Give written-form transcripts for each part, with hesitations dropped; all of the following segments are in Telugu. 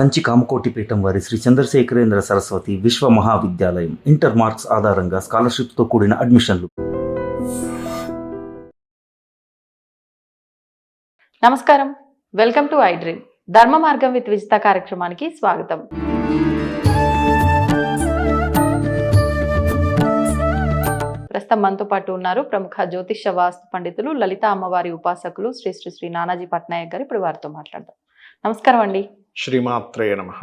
కంచి కామకోటి పీఠం వారి శ్రీ చంద్రశేఖరేంద్ర సరస్వతి విశ్వ మహావిద్యాలయం ఇంటర్ మార్క్స్ ఆధారంగా స్కాలర్షిప్తో కూడిన అడ్మిషన్లు. నమస్కారం, వెల్కమ్ టు ఐ డ్రీమ్. ధర్మ మార్గం విత్ విజిత కార్యక్రమానికి స్వాగతం. ప్రస్తుతం మనతో పాటు ఉన్నారు ప్రముఖ జ్యోతిష్య వాస్తు పండితులు, లలిత అమ్మవారి ఉపాసకులు శ్రీ శ్రీ శ్రీ నానాజీ పట్నాయక్ గారు. ఇప్పుడు వారితో మాట్లాడదాం. నమస్కారం అండి. శ్రీమాత్రే నమః.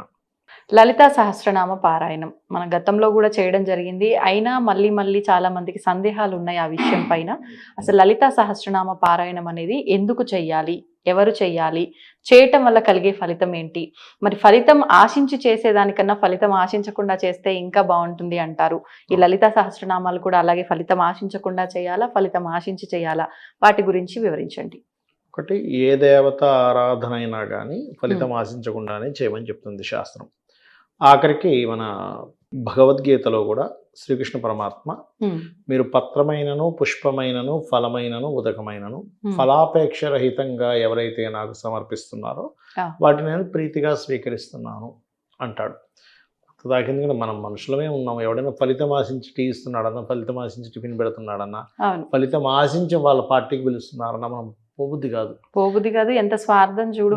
లలితా సహస్రనామ పారాయణం మన గతంలో కూడా చేయడం జరిగింది. అయినా మళ్ళీ చాలా మందికి సందేహాలు ఉన్నాయి ఆ విషయం పైన. అసలు లలితా సహస్రనామ పారాయణం అనేది ఎందుకు చెయ్యాలి, ఎవరు చెయ్యాలి, చేయటం వల్ల కలిగే ఫలితం ఏంటి, మరి ఫలితం ఆశించి చేసేదానికన్నా ఫలితం ఆశించకుండా చేస్తే ఇంకా బాగుంటుంది అంటారు. ఈ లలితా సహస్రనామాలు కూడా అలాగే ఫలితం ఆశించకుండా చేయాలా, ఫలితం ఆశించి చేయాలా, వాటి గురించి వివరించండి. ఒకటి, ఏ దేవత ఆరాధన అయినా కానీ ఫలితం ఆశించకుండానే చేయమని చెప్తుంది శాస్త్రం. ఆఖరికి మన భగవద్గీతలో కూడా శ్రీకృష్ణ పరమాత్మ మీరు పత్రమైనను పుష్పమైనను ఫలమైనను ఉదకమైనను ఫలాపేక్ష రహితంగా ఎవరైతే నాకు సమర్పిస్తున్నారో వాటిని నేను ప్రీతిగా స్వీకరిస్తున్నాను అంటాడు. దాకిందుకంటే మనం మనుషులమే ఉన్నాం. ఎవడైనా ఫలితం ఆశించి టీ ఇస్తున్నాడన్నా, ఫలితం ఆశించి టిఫిన్ పెడుతున్నాడన్నా, ఫలితం ఆశించి వాళ్ళ పార్టీకి పిలుస్తున్నారన్నా మనం పోబుద్ధి కాదు. ఎంత స్వార్థం చూడు.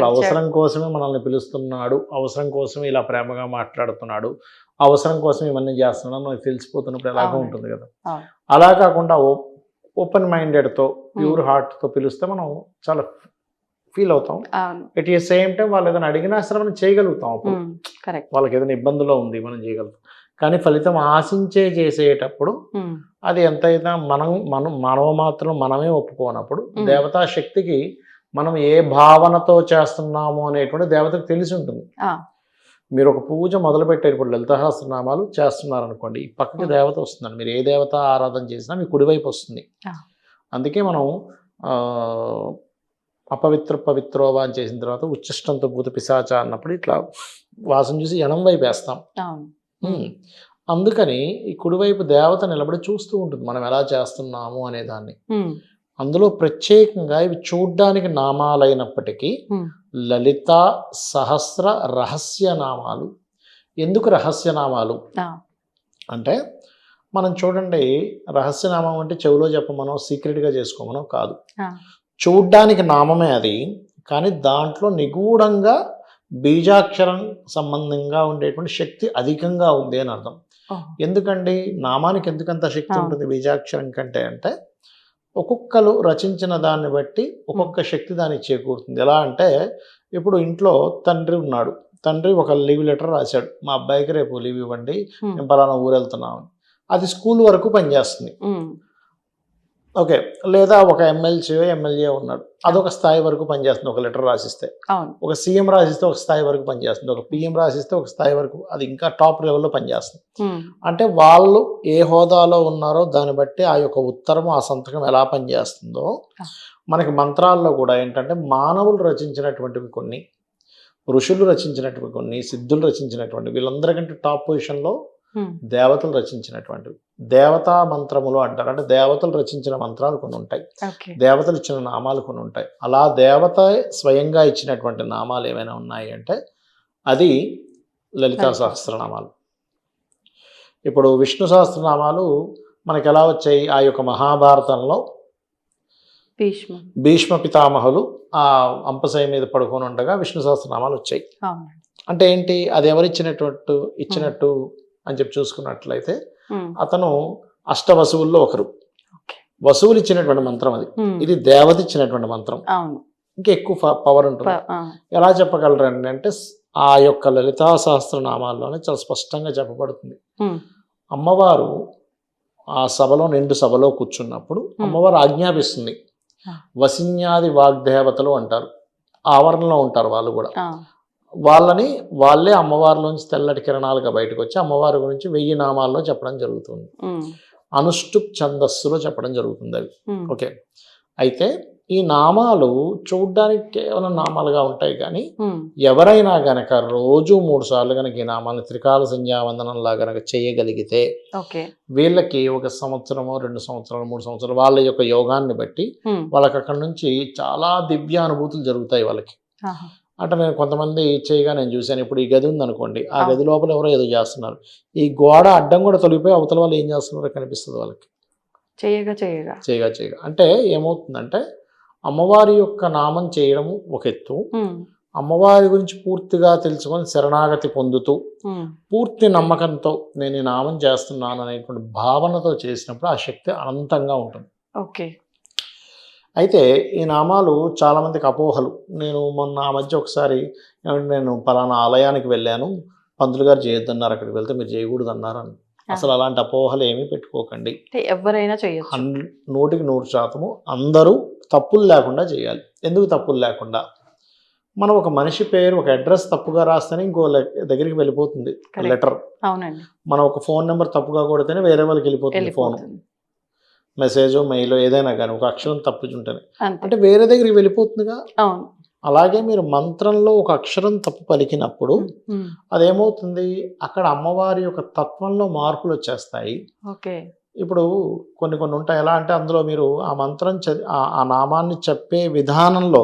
అవసరం కోసమే మనల్ని పిలుస్తున్నాడు, అవసరం కోసమే ఇలా ప్రేమగా మాట్లాడుతున్నాడు, అవసరం కోసం ఇవన్నీ చేస్తున్నాడు మనకు తెలిసిపోతున్నప్పుడు ఎలాగో ఉంటుంది కదా. అలా కాకుండా ఓపెన్ మైండెడ్తో ప్యూర్ హార్ట్తో పిలిస్తే మనం చాలా ఫీల్ అవుతాం. ఎట్ ఏ సేమ్ టైం వాళ్ళు ఏదైనా అడిగినా సరే మనం చేయగలుగుతాం. అప్పుడు వాళ్ళకి ఏదైనా ఇబ్బందులో ఉంది మనం చేయగలుగుతాం. కానీ ఫలితం ఆశించే చేసేటప్పుడు అది ఎంతైనా మనం మాత్రం మనమే ఒప్పుకోనప్పుడు దేవతా శక్తికి మనం ఏ భావనతో చేస్తున్నాము అనేటువంటి దేవతకు తెలిసి ఉంటుంది. మీరు ఒక పూజ మొదలు పెట్టేటప్పుడు లలితా సహస్రనామాలు చేస్తున్నారనుకోండి, ఈ పక్కకి దేవత వస్తుందండి. మీరు ఏ దేవత ఆరాధన చేసినా మీ కుడివైపు వస్తుంది. అందుకే మనం అపవిత్ర పవిత్రోవా అని చేసిన తర్వాత ఉచ్చిష్టంతో భూత పిశాచ అన్నప్పుడు ఇట్లా వాసన చూసి ఎడం వైపు వేస్తాం. అందుకని ఈ కుడివైపు దేవత నిలబడి చూస్తూ ఉంటుంది మనం ఎలా చేస్తున్నాము అనే దాన్ని. అందులో ప్రత్యేకంగా ఇవి చూడ్డానికి నామాలైనప్పటికీ లలిత సహస్ర రహస్య నామాలు. ఎందుకు రహస్య నామాలు అంటే, మనం చూడండి, రహస్యనామం అంటే చెవిలో చెప్పమనో సీక్రెట్గా చేసుకోమనో కాదు. చూడ్డానికి నామమే అది, కానీ దాంట్లో నిగూఢంగా బీజాక్షరం సంబంధంగా ఉండేటువంటి శక్తి అధికంగా ఉంది అని అర్థం. ఎందుకండి నామానికి ఎందుకంత శక్తి ఉంటుంది బీజాక్షరం కంటే అంటే, ఒక్కొక్కరు రచించిన దాన్ని బట్టి ఒక్కొక్క శక్తి దానికి చేకూరుతుంది. ఎలా అంటే, ఇప్పుడు ఇంట్లో తండ్రి ఉన్నాడు, తండ్రి ఒక లీవ్ లెటర్ రాశాడు, మా అబ్బాయికి రేపు లీవ్ ఇవ్వండి, మేము పలానా ఊరు వెళ్తున్నాము. అది స్కూల్ వరకు పనిచేస్తుంది. ఓకే. లేదా ఒక ఎమ్మెల్యే ఉన్నాడు, అదొక స్థాయి వరకు పనిచేస్తుంది. ఒక లెటర్ రాసిస్తే, ఒక సీఎం రాసిస్తే ఒక స్థాయి వరకు పనిచేస్తుంది, ఒక పిఎం రాసిస్తే ఒక స్థాయి వరకు, అది ఇంకా టాప్ లెవెల్లో పనిచేస్తుంది. అంటే వాళ్ళు ఏ హోదాలో ఉన్నారో దాన్ని బట్టి ఆ యొక్క ఉత్తరం, ఆ సంతకం ఎలా పనిచేస్తుందో మనకి మంత్రాల్లో కూడా ఏంటంటే, మానవులు రచించినటువంటివి కొన్ని, ఋషులు రచించినటువంటి కొన్ని, సిద్ధులు రచించినటువంటి, వీళ్ళందరికంటే టాప్ పొజిషన్లో దేవతలు రచించినటువంటివి దేవతా మంత్రములు అంటారు. అంటే దేవతలు రచించిన మంత్రాలు కొన్ని ఉంటాయి, దేవతలు ఇచ్చిన నామాలు కొన్ని ఉంటాయి. అలా దేవత స్వయంగా ఇచ్చినటువంటి నామాలు ఏమైనా ఉన్నాయి అంటే అది లలితా సహస్రనామాలు. ఇప్పుడు విష్ణు సహస్రనామాలు మనకి ఎలా వచ్చాయి? ఆ యొక్క మహాభారతంలో భీష్మ పితామహులు ఆ అంపశయ మీద పడుకొని ఉండగా విష్ణు సహస్రనామాలు వచ్చాయి. అంటే ఏంటి? అది ఇచ్చినట్టు అని చెప్పి చూసుకున్నట్లయితే, అతను అష్టవసువుల్లో ఒకరు, వసువులు ఇచ్చినటువంటి మంత్రం అది. ఇది దేవత ఇచ్చినటువంటి మంత్రం, ఇంకా ఎక్కువ పవర్ ఉంటుంది. ఎలా చెప్పగలరండి అంటే, ఆ యొక్క లలితా సహస్రనామాల్లోనే చాలా స్పష్టంగా చెప్పబడుతుంది. అమ్మవారు ఆ సభలో, నిండు సభలో కూర్చున్నప్పుడు అమ్మవారు ఆజ్ఞాపిస్తుంది. వసిన్యాది వాగ్దేవతలు అంటారు, ఆవరణలో ఉంటారు వాళ్ళు కూడా. వాళ్ళే అమ్మవారిలోంచి తెల్లటి కిరణాలుగా బయటకు వచ్చి అమ్మవారి గురించి 1000 నామాల్లో చెప్పడం జరుగుతుంది. అనుష్టుప్ ఛందస్సులో చెప్పడం జరుగుతుంది అవి. ఓకే. అయితే ఈ నామాలు చూడ్డానికి కేవలం నామాలుగా ఉంటాయి, కానీ ఎవరైనా గనక రోజు 3 సార్లు గనక ఈ నామాన్ని త్రికాల సంధ్యావందనంలా గనక చేయగలిగితే వీళ్ళకి 1 సంవత్సరమో 2 సంవత్సరాలు 3 సంవత్సరాలు వాళ్ళ యొక్క యోగాన్ని బట్టి వాళ్ళకి అక్కడ నుంచి చాలా దివ్య అనుభూతులు జరుగుతాయి వాళ్ళకి. అంటే నేను కొంతమంది చేయగా నేను చూశాను. ఇప్పుడు ఈ గది ఉందనుకోండి, ఆ అవును. గది లోపల ఎవరో ఏదో చేస్తున్నారు. ఈ గోడ అడ్డం కూడా తొలగిపోయి అవతల వాళ్ళు ఏం చేస్తున్నారో కనిపిస్తుంది వాళ్ళకి. చేయగా చేయగా అంటే ఏమవుతుందంటే అమ్మవారి యొక్క నామం చేయడం ఒక ఎత్తు. అమ్మవారి గురించి పూర్తిగా తెలుసుకొని శరణాగతి పొందుతూ పూర్తి నమ్మకంతో నేను ఈ నామం చేస్తున్నాను అనేటువంటి భావనతో చేసినప్పుడు ఆ శక్తి అనంతంగా ఉంటుంది. ఓకే. అయితే ఈ నామాలు చాలామందికి అపోహలు. నేను మొన్న ఆ మధ్య ఒకసారి ఏమంటే నేను పలానా ఆలయానికి వెళ్ళాను, పంతులు గారు చేయొద్దన్నారు, అక్కడికి వెళ్తే మీరు చేయకూడదు అన్నారు అని. అసలు అలాంటి అపోహలు ఏమీ పెట్టుకోకండి. ఎవరైనా చేయొచ్చు. 100% అందరూ తప్పులు లేకుండా చేయాలి. ఎందుకు తప్పులు లేకుండా? మనం ఒక మనిషి పేరు, ఒక అడ్రస్ తప్పుగా రాస్తేనే ఇంకో దగ్గరికి వెళ్ళిపోతుంది లెటర్. అవునండి. మనం ఒక ఫోన్ నెంబర్ తప్పుగా కొడితేనే వేరే వాళ్ళకి వెళ్ళిపోతుంది ఫోను, మెసేజో మెయిల్ ఏదైనా కానీ ఒక అక్షరం తప్పుచుంటేనే అంటే వేరే దగ్గరికి వెళ్ళిపోతుందిగా. అవును. అలాగే మీరు మంత్రంలో ఒక అక్షరం తప్పు పలికినప్పుడు అదేమవుతుంది, అక్కడ అమ్మవారి యొక్క తత్వంలో మార్పులు వచ్చేస్తాయి. ఓకే. ఇప్పుడు కొన్ని ఉంటాయి. ఎలా అంటే అందులో మీరు ఆ మంత్రం ఆ నామాన్ని చెప్పే విధానంలో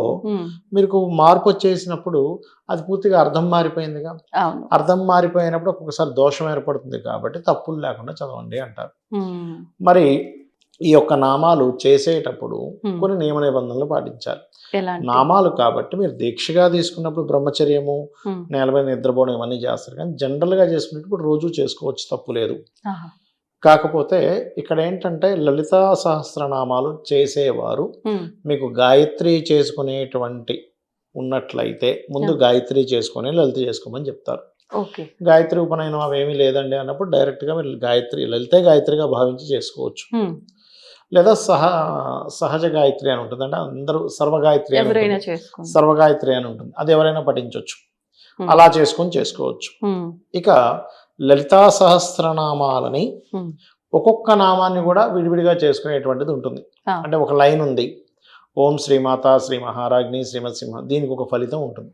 మీకు మార్పు వచ్చేసినప్పుడు అది పూర్తిగా అర్థం మారిపోయిందిగా. అర్థం మారిపోయినప్పుడు ఒక్కొక్కసారి దోషం ఏర్పడుతుంది. కాబట్టి తప్పులు లేకుండా చదవండి అంటారు. మరి ఈ యొక్క నామాలు చేసేటప్పుడు కొన్ని నియమ నిబంధనలు పాటించాలి. నామాలు కాబట్టి మీరు దీక్షగా తీసుకున్నప్పుడు బ్రహ్మచర్యము, నేలపై నిద్రపోవడం ఇవన్నీ చేస్తారు. కానీ జనరల్గా చేసుకునేటప్పుడు రోజు చేసుకోవచ్చు, తప్పు లేదు. కాకపోతే ఇక్కడ ఏంటంటే లలితా సహస్రనామాలు చేసేవారు మీకు గాయత్రి చేసుకునేటువంటి ఉన్నట్లయితే ముందు గాయత్రి చేసుకొని లలిత చేసుకోమని చెప్తారు. గాయత్రి ఉపనయనం అవేమీ లేదండి అన్నప్పుడు డైరెక్ట్గా మీరు గాయత్రి లలితే గాయత్రిగా భావించి చేసుకోవచ్చు. లేదా సహజ గాయత్రి అని ఉంటుంది. అంటే అందరూ సర్వగాయత్రి అని ఉంటుంది. అది ఎవరైనా పఠించవచ్చు. అలా చేసుకోవచ్చు. ఇక లలితా సహస్రనామాలని ఒక్కొక్క నామాన్ని కూడా విడివిడిగా చేసుకునేటువంటిది ఉంటుంది. అంటే ఒక లైన్ ఉంది, ఓం శ్రీమాత శ్రీ మహారాజ్ని శ్రీమత్ సింహ, దీనికి ఒక ఫలితం ఉంటుంది.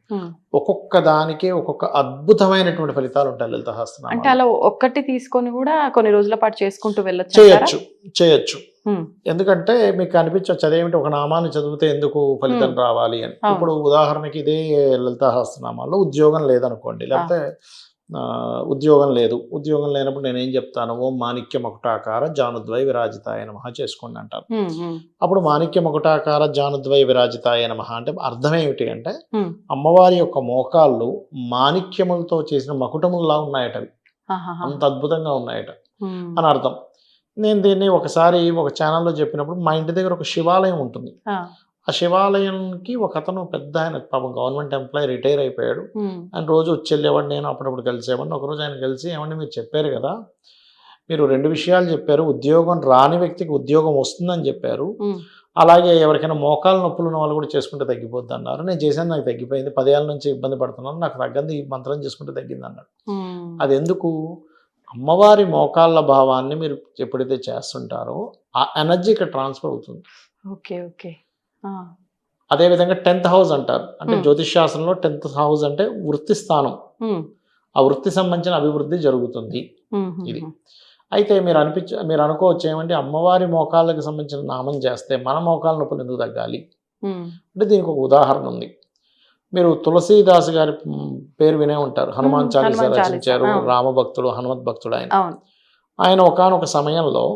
ఒక్కొక్క దానికి ఒక్కొక్క అద్భుతమైన ఫలితాలు ఉంటాయి లలిత సహస్రనామాలు. అంటే అలా ఒక్కటి తీసుకొని కూడా కొన్ని రోజుల పాటు చేసుకుంటూ చేయొచ్చు. ఎందుకంటే మీకు అనిపించవచ్చు అదేమిటి ఒక నామాన్ని చదివితే ఎందుకు ఫలితం రావాలి అని. ఇప్పుడు ఉదాహరణకి ఇదే లలిత సహస్రనామాల్లో ఉద్యోగం లేదనుకోండి, లేకపోతే ఉద్యోగం లేనప్పుడు నేనేం చెప్తాను, ఓం మాణిక్య మకుటాకార జానుద్వయ విరాజితాయ నమః చేసుకోండి అంటాను. అప్పుడు మాణిక్య మకుటాకార జానుద్వయ విరాజితాయ నమః అంటే అర్థం ఏమిటి అంటే అమ్మవారి యొక్క మోకాళ్ళు మాణిక్యములతో చేసిన మకుటముల్లా ఉన్నాయట, అంత అద్భుతంగా ఉన్నాయట అని అర్థం. నేను దీన్ని ఒకసారి ఒక ఛానల్లో చెప్పినప్పుడు మా ఇంటి దగ్గర ఒక శివాలయం ఉంటుంది. ఆ శివాలయానికి ఒక అతను పెద్ద ఆయన పాపం గవర్నమెంట్ ఎంప్లాయీ రిటైర్ అయిపోయాడు. ఆయన రోజు వచ్చి వెళ్ళేవాడు, నేను అప్పుడప్పుడు కలిసేవాడిని. ఒకరోజు ఆయన కలిసి, ఏమంటే మీరు చెప్పారు కదా, మీరు 2 విషయాలు చెప్పారు, ఉద్యోగం రాని వ్యక్తికి ఉద్యోగం వస్తుందని చెప్పారు, అలాగే ఎవరికైనా మోకాలు నొప్పులు ఉన్న వాళ్ళు కూడా చేసుకుంటే తగ్గిపోద్ది అన్నారు. నేను చేశాను, నాకు తగ్గిపోయింది. 10 ఏళ్ళ నుంచి ఇబ్బంది పడుతున్నాను, నాకు తగ్గంది ఈ మంత్రం చేసుకుంటే తగ్గింది అన్నాడు. అది ఎందుకు? అమ్మవారి మోకాళ్ళ భావాన్ని మీరు ఎప్పుడైతే చేస్తుంటారో ఆ ఎనర్జీ ఇక్కడ ట్రాన్స్ఫర్ అవుతుంది. అదేవిధంగా 10th హౌస్ అంటారు. అంటే జ్యోతిష్ శాస్త్రంలో 10th హౌస్ అంటే వృత్తి స్థానం. ఆ వృత్తి సంబంధించిన అభివృద్ధి జరుగుతుంది ఇది. అయితే మీరు అనుకోవచ్చు ఏమంటే అమ్మవారి మోకాళ్ళకి సంబంధించిన నామం చేస్తే మన మోకాళ్ళ నొప్పులు ఎందుకు తగ్గాలి అంటే దీనికి ఒక ఉదాహరణ ఉంది. మీరు తులసీదాస్ గారి పేరు వినే ఉంటారు. హనుమాన్ చాలీసా రచించారు. రామభక్తుడు, హనుమత్ భక్తుడు ఆయన ఒకానొక సమయంలో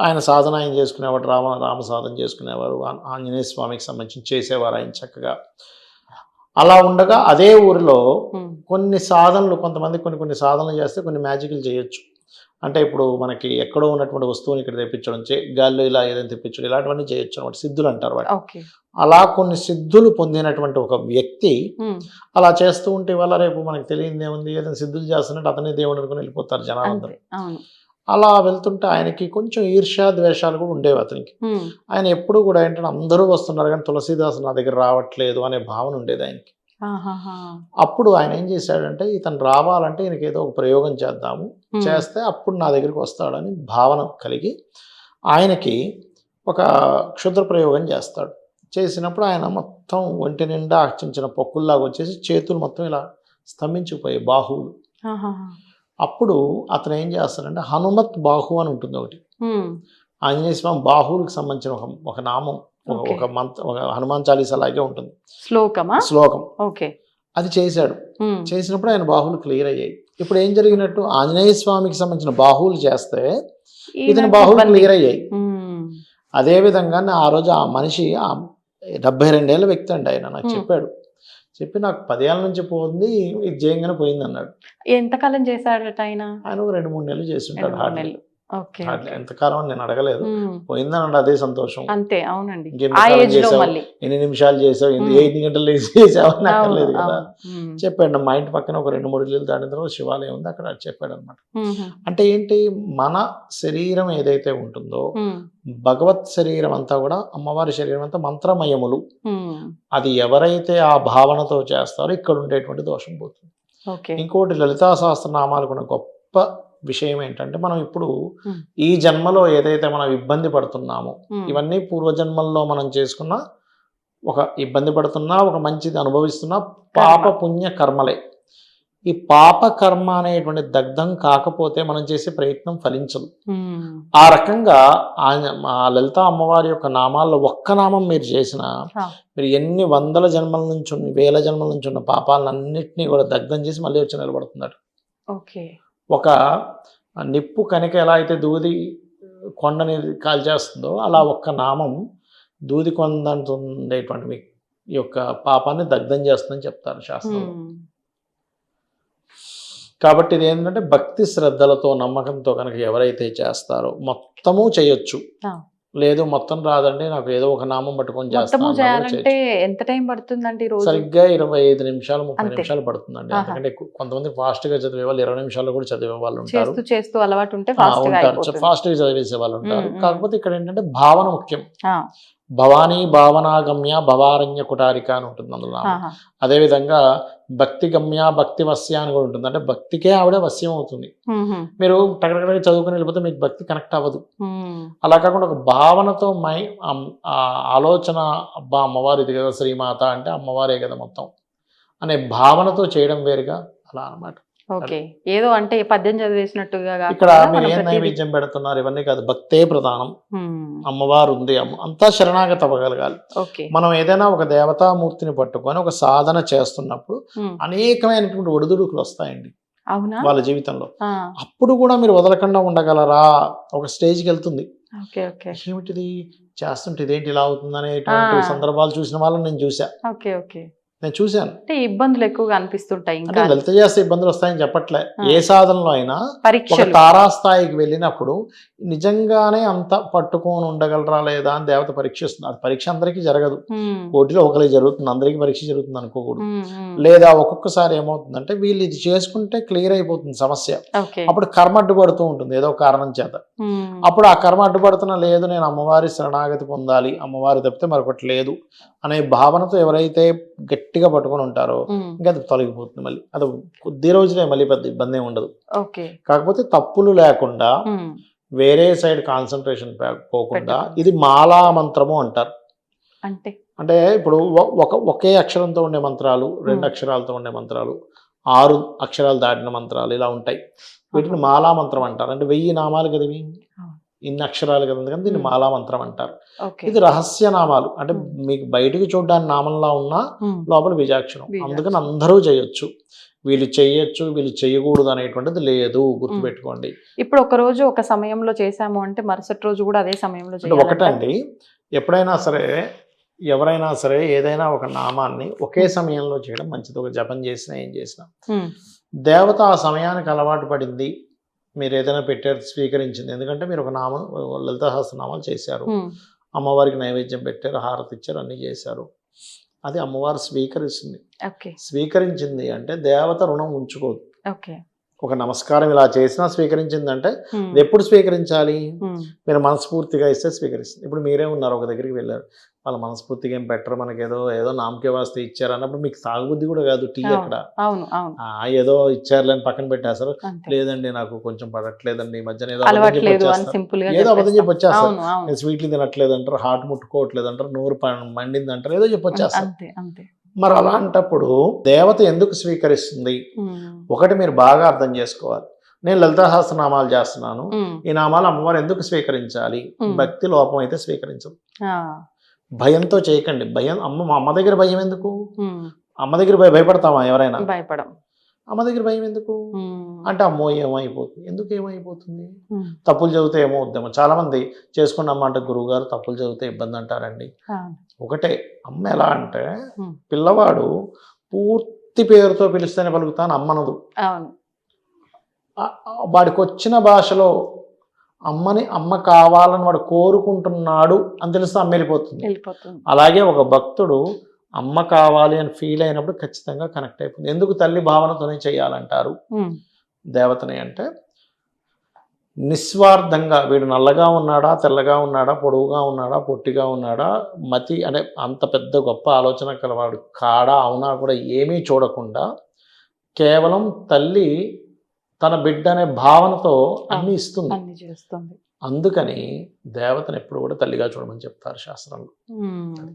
ఆయన సాధన ఆయన చేసుకునేవాడు, రామ సాధన చేసుకునేవారు, ఆంజనేయ స్వామికి సంబంధించి చేసేవారు ఆయన చక్కగా. అలా ఉండగా అదే ఊరిలో కొన్ని సాధనలు, కొంతమంది కొన్ని సాధనలు చేస్తే కొన్ని మ్యాజిక్లు చేయొచ్చు. అంటే ఇప్పుడు మనకి ఎక్కడో ఉన్నటువంటి వస్తువుని ఇక్కడ తెప్పించడం, గాల్లో ఇలా ఏదైనా తెప్పించడం, ఇలాంటివన్నీ చేయొచ్చు అనమాట. సిద్ధులు అంటారు వాటి. అలా కొన్ని సిద్ధులు పొందినటువంటి ఒక వ్యక్తి అలా చేస్తూ ఉంటే వల్ల రేపు మనకు తెలియదు ఏముంది, ఏదైనా సిద్ధులు చేస్తున్నట్టు అతనే దేవుడు అనుకుని వెళ్ళిపోతారు జనాలందరూ. అలా వెళ్తుంటే ఆయనకి కొంచెం ఈర్ష్యా ద్వేషాలు కూడా ఉండేవి అతనికి. ఆయన ఎప్పుడు కూడా ఏంటంటే అందరూ వస్తున్నారు కానీ తులసీదాసు నా దగ్గర రావట్లేదు అనే భావన ఉండేది ఆయనకి. అప్పుడు ఆయన ఏం చేశాడంటే, ఇతను రావాలంటే ఈయనకి ఏదో ఒక ప్రయోగం చేస్తే అప్పుడు నా దగ్గరికి వస్తాడని భావన కలిగి ఆయనకి ఒక క్షుద్ర ప్రయోగం చేస్తాడు. చేసినప్పుడు ఆయన మొత్తం ఒంటి నిండా చిన్న పొక్కుల్లాగా వచ్చేసి చేతులు మొత్తం ఇలా స్తంభించిపోయాయి, బాహువులు. అప్పుడు అతను ఏం చేస్తాడంటే హనుమత్ బాహు అని ఉంటుంది ఒకటి. ఆంజనేయ స్వామి బాహువులకు సంబంధించిన ఒక నామం Okay. ఒక హనుమాన్ చాలీసా లాగే ఉంటుంది శ్లోకమా? శ్లోకం. ఓకే. అది చేశాడు. చేసినప్పుడు ఆయన బాహువులు క్లియర్ అయ్యాయి. ఇప్పుడు ఏం జరిగినట్టు ఆంజనేయ స్వామికి సంబంధించిన బాహువులు చేస్తే ఇతని బాహువులు క్లియర్ అయ్యాయి. అదే విధంగా ఆ రోజు ఆ మనిషి 72 ఏళ్ళ వ్యక్తి అండి, ఆయన నాకు చెప్పాడు. చెప్పి నాకు 10 ఏళ్ళ నుంచి పోయింది, ఇది చేయంగానే పోయింది అన్నాడు. ఎంతకాలం చేశాడట ఆయన? ఆయన ఒక 2-3 నెలలు చేస్తుంటాడు. Hardly okay. ఎంతకాలం అని నేను అడగలేదు. పోయిందని అదే సంతోషం. అంతే, అవునండి. ఎన్ని నిమిషాలు చేసావు, 8 గంటలు చేసావు అని అక్కర్లేదు కదా. చెప్పాడు. మా ఇంటి పక్కన ఒక 2-3 ఇల్లు దాటిన తర్వాత శివాలయం ఉంది, అక్కడ చెప్పాడు అనమాట. అంటే ఏంటి, మన శరీరం ఏదైతే ఉంటుందో భగవత్ శరీరం అంతా కూడా, అమ్మవారి శరీరం అంతా మంత్రమయములు. అది ఎవరైతే ఆ భావనతో చేస్తారో ఇక్కడ ఉండేటువంటి దోషం పోతుంది. ఇంకోటి లలితా సహస్రనామాలకు ఉన్న గొప్ప విషయం ఏంటంటే, మనం ఇప్పుడు ఈ జన్మలో ఏదైతే మనం ఇబ్బంది పడుతున్నామో ఇవన్నీ పూర్వజన్మల్లో మనం చేసుకున్న ఒక ఇబ్బంది పడుతున్నా, ఒక మంచిది అనుభవిస్తున్నా పాప పుణ్య కర్మలే. ఈ పాప కర్మ అనేటువంటి దగ్ధం కాకపోతే మనం చేసే ప్రయత్నం ఫలించదు. ఆ రకంగా ఆ లలిత అమ్మవారి యొక్క నామాల్లో ఒక్క నామం మీరు చేసినా, మీరు ఎన్ని వందల జన్మల నుంచి వేల జన్మల నుంచి ఉన్న పాపాలన్నింటినీ కూడా దగ్ధం చేసి మళ్ళీ వచ్చి నిలబడుతున్నాడు. ఓకే. ఒక నిప్పు కనుక ఎలా అయితే దూది కొండని కాల్చేస్తుందో, అలా ఒక్క నామం దూది కొండంతుండేటువంటి మీ యొక్క పాపాన్ని దగ్ధం చేస్తుందని చెప్తారు శాస్త్రంలో. కాబట్టి ఇది ఏంటంటే భక్తి శ్రద్ధలతో నమ్మకంతో కనుక ఎవరైతే చేస్తారో మొత్తము చేయొచ్చు. లేదు మొత్తం రాదండి, నాకు ఏదో ఒక నామం పట్టుకొని చేస్తాను ఎంత టైం పడుతుందండి? సరిగ్గా 25 నిమిషాలు 30 నిమిషాలు పడుతుందండి. ఎందుకంటే కొంతమంది ఫాస్ట్ గా చదివే వాళ్ళు 20 నిమిషాల్లో కూడా చదివే వాళ్ళు ఉంటారు. ఫాస్ట్ గా చదివేసే వాళ్ళు ఉంటారు. కాకపోతే ఇక్కడ ఏంటంటే భావన ముఖ్యం. భవానీ భావనాగమ్య భవారణ్య కుటారిక అని ఉంటుంది అందులో. అదేవిధంగా భక్తి గమ్య భక్తి వస్య అని కూడా ఉంటుంది. అంటే భక్తికే ఆవిడ వశ్యం అవుతుంది. మీరు టగటగ చదువుకుని వెళ్ళిపోతే మీకు భక్తి కనెక్ట్ అవ్వదు. అలా కాకుండా ఒక భావనతో ఆలోచన, అబ్బా అమ్మవారు ఇది కదా, శ్రీమాత అంటే అమ్మవారే కదా మొత్తం అనే భావనతో చేయడం వేరుగా అలా అన్నమాట. ఓకే. ఏదో అంటే పద్యం చదివేసినట్టుగా ఇక్కడ మీరు ఏం నైవేద్యం పెడుతున్నారు ఇవన్నీ కాదు, భక్తే ప్రధానం. అమ్మవారు ఉంది, అంతా శరణాగత అవ్వగలగాలి. మనం ఏదైనా ఒక దేవతామూర్తిని పట్టుకొని ఒక సాధన చేస్తున్నప్పుడు అనేకమైనటువంటి ఒడిదుడుకులు వస్తాయండి వాళ్ళ జీవితంలో. అప్పుడు కూడా మీరు వదలకుండా ఉండగలరా? ఒక స్టేజ్కి వెళ్తుంది, ఏమిటిది చేస్తుంటే ఇదేంటి ఇలా అవుతుంది అనేటువంటి సందర్భాలు చూసిన వాళ్ళని నేను చూసా. నేను చూశాను. ఇబ్బందులు ఎక్కువగా అనిపిస్తుంటాయి. అంటే లలిత చేస్తే ఇబ్బందులు వస్తాయని చెప్పట్లే. ఏ సాధనలో అయినా ఒక తారాస్థాయికి వెళ్ళినప్పుడు నిజంగానే అంత పట్టుకొని ఉండగలరా లేదా అని దేవత పరీక్షిస్తున్నారు. పరీక్ష అందరికీ జరగదు, పోటీలో ఒకరికి జరుగుతుంది, అందరికీ పరీక్ష జరుగుతుంది అనుకోకూడదు. లేదా ఒక్కొక్కసారి ఏమవుతుందంటే వీళ్ళు ఇది చేసుకుంటే క్లియర్ అయిపోతుంది సమస్య, అప్పుడు కర్మ అడ్డుపడుతూ ఉంటుంది ఏదో కారణం చేత. అప్పుడు ఆ కర్మ అడ్డుపడుతున్నా, లేదు నేను అమ్మవారి శరణాగతి పొందాలి, అమ్మవారి తప్పితే మరొకటి లేదు అనే భావనతో ఎవరైతే గట్టిగా పట్టుకొని ఉంటారో ఇంకా అది తొలగిపోతుంది. మళ్ళీ అది కొద్ది రోజులే, మళ్ళీ పెద్ద ఇబ్బంది ఏమి ఉండదు. కాకపోతే తప్పులు లేకుండా వేరే సైడ్ కాన్సన్ట్రేషన్ పోకుండా ఇది మాలా మంత్రము అంటారు. అంటే ఇప్పుడు ఒకే అక్షరంతో ఉండే మంత్రాలు, 2 అక్షరాలతో ఉండే మంత్రాలు, 6 అక్షరాలు దాటిన మంత్రాలు ఇలా ఉంటాయి. వీటిని మాలా మంత్రం అంటారు. అంటే 1000 నామాలు కదా, ఇన్ని అక్షరాలు కదా, అందుకని దీన్ని మాలా మంత్రం అంటారు. ఇది రహస్య నామాలు, అంటే మీకు బయటికి చూడడానికి నామంలా ఉన్నా లోపల బీజాక్షరం. అందుకని అందరూ చేయొచ్చు, వీళ్ళు చేయొచ్చు వీళ్ళు చేయకూడదు అనేటువంటిది లేదు, గుర్తుపెట్టుకోండి. ఇప్పుడు ఒక రోజు ఒక సమయంలో చేసాము అంటే మరుసటి రోజు కూడా అదే సమయంలో చేయాలి. ఒకటండి, ఎప్పుడైనా సరే ఎవరైనా సరే ఏదైనా ఒక నామాన్ని ఒకే సమయంలో చేయడం మంచిది. ఒక జపం చేసినా ఏం చేసినా దేవత ఆ సమయానికి అలవాటు పడింది, మీరు ఏదైనా పెట్టారు స్వీకరించింది. ఎందుకంటే మీరు ఒక నామం లలిత సహస్రనామాలు చేశారు, అమ్మవారికి నైవేద్యం పెట్టారు, హారతి ఇచ్చారు, అన్ని చేశారు, అది అమ్మవారు స్వీకరిస్తుంది. స్వీకరించింది అంటే దేవత రుణం ఉంచుకోదు. ఒక నమస్కారం ఇలా చేసినా స్వీకరించిందంటే ఎప్పుడు స్వీకరించాలి? మీరు మనస్ఫూర్తిగా ఇస్తే స్వీకరిస్తుంది. ఇప్పుడు మీరే ఉన్నారు, ఒక దగ్గరికి వెళ్ళారు, వాళ్ళ మనస్ఫూర్తిగా ఏం పెట్టరు, మనకి ఏదో నామకే వాస్తే ఇచ్చారు అన్నప్పుడు మీకు తాగుబుద్ధి కూడా కాదు. టీ అక్కడ ఏదో ఇచ్చారులేని పక్కన పెట్టేస్తారు. లేదండి నాకు కొంచెం పడట్లేదండి ఈ మధ్యన, ఏదో అబద్ధం చెప్పి వచ్చేస్తారు. నేను స్వీట్లు తినట్లేదు అంటారు, హార్ట్ ముట్టుకోవట్లేదు అంటారు, నోరు మండింది అంటారు, ఏదో చెప్పి వచ్చేస్తారు. మరి అలాంటప్పుడు దేవత ఎందుకు స్వీకరిస్తుంది? ఒకటి మీరు బాగా అర్థం చేసుకోవాలి. నేను లలితా సహస్రనామాలు చేస్తున్నాను, ఈ నామాలు అమ్మవారు ఎందుకు స్వీకరించాలి? భక్తి లోపం అయితే స్వీకరించదు. భయంతో చేయకండి. భయం మా అమ్మ దగ్గర భయం ఎందుకు? ఉమ్. అమ్మ దగ్గర భయపడతామా ఎవరైనా? భయపడం. అమ్మ దగ్గర భయం ఎందుకు ఉమ్. అంటే అమ్మో ఏమైపోతుంది, ఎందుకు ఏమైపోతుంది, ఉమ్. తప్పులు చదివితే ఏమవుద్దామో. చాలా మంది చేసుకున్న అమ్మ అంటే గురువు గారు తప్పులు చదివితే ఇబ్బంది అంటారండి. అవును. ఒకటే, అమ్మ ఎలా అంటే ఉమ్. పిల్లవాడు పూర్తి పేరుతో పిలిస్తేనే పలుకుతాను అమ్మనదు. అవును. వాడికి వచ్చిన భాషలో అమ్మని అమ్మ కావాలని వాడు కోరుకుంటున్నాడు అని తెలిస్తే అమ్మ వెళ్ళిపోతుంది. వెళ్ళిపోతుంది. అలాగే ఒక భక్తుడు అమ్మ కావాలి అని ఫీల్ అయినప్పుడు ఖచ్చితంగా కనెక్ట్ అయిపోతుంది. ఎందుకు తల్లి భావనతోనే చేయాలంటారు ఉమ్. దేవతని అంటే, నిస్వార్థంగా వీడు నల్లగా ఉన్నాడా, తెల్లగా ఉన్నాడా, పొడవుగా ఉన్నాడా, పొట్టిగా ఉన్నాడా, మతి అంటే అంత పెద్ద గొప్ప ఆలోచన కలవాడు కాడా అవునా కూడా ఏమీ చూడకుండా కేవలం తల్లి తన బిడ్డ అనే భావనతో అన్ని ఇస్తుంది. అన్ని చేస్తుంది. అందుకని దేవతను ఎప్పుడు కూడా తల్లిగా చూడమని చెప్తారు శాస్త్రంలో. ఉమ్.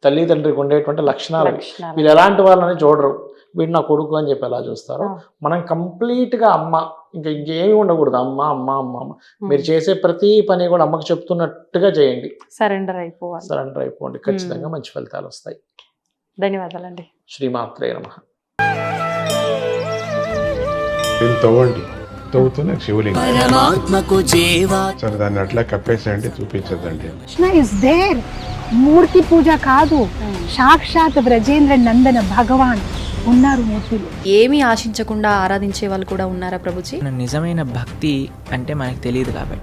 తల్లి తండ్రికి ఉండేటువంటి లక్షణాలు అవి. లక్షణాలు. వీళ్ళు ఎలాంటి వాళ్ళని చూడరు, వీడు నా కొడుకు అని చెప్పి ఎలా చూస్తారో ఆ. మనం కంప్లీట్గా అమ్మ, ఇంకేమీ ఉండకూడదు, అమ్మ అమ్మ అమ్మ అమ్మ. మీరు చేసే ప్రతి పని కూడా అమ్మకి చెప్తున్నట్టుగా చేయండి. సరెండర్ అయిపోవాలి. సరెండర్ అయిపోండి, ఖచ్చితంగా మంచి ఫలితాలు వస్తాయి. ధన్యవాదాలండి. శ్రీమాత్రే నమః. దీన్ని తవ్వండి, తవ్వుతూనే శివలింగం. పరమాత్మకు జీవా సరే దాన్ని అట్లా కప్పేసేయండి, చూపించదండి. Krishna is there. మూర్తి పూజ కాదు, సాక్షాత్ బ్రజేంద్ర నందన భగవాన్ ఉన్నారు మూర్తిలో. ఏమీ ఆశించకుండా ఆరాధించే వాళ్ళు కూడా ఉన్నారా ప్రభుజీ? నిజమైన భక్తి అంటే మనకు తెలియదు కాబట్టి